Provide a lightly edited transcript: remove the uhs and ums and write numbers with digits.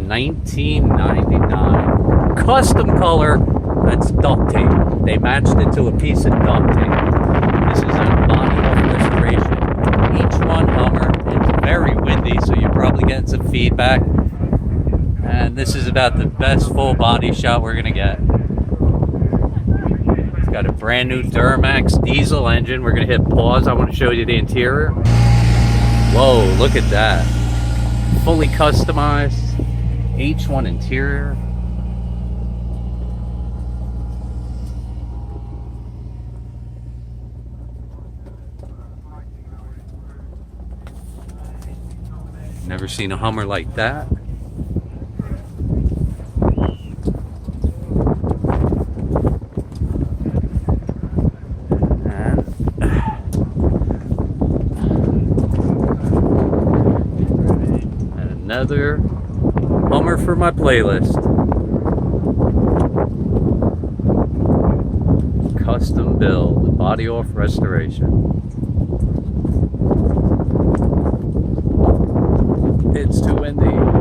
1999. Custom color. That's duct tape. They matched it to a piece of duct tape. This is a body off restoration. Each one Hummer. It's very windy, so you're probably getting some feedback. And this is about the best full body shot we're gonna get. It's got a brand new Duramax diesel engine. We're gonna hit pause. I want to show you the interior. Whoa, look at that. Fully customized H1 interior. Never seen a Hummer like that. And another Hummer for my playlist. Custom build, body off restoration. It's too windy.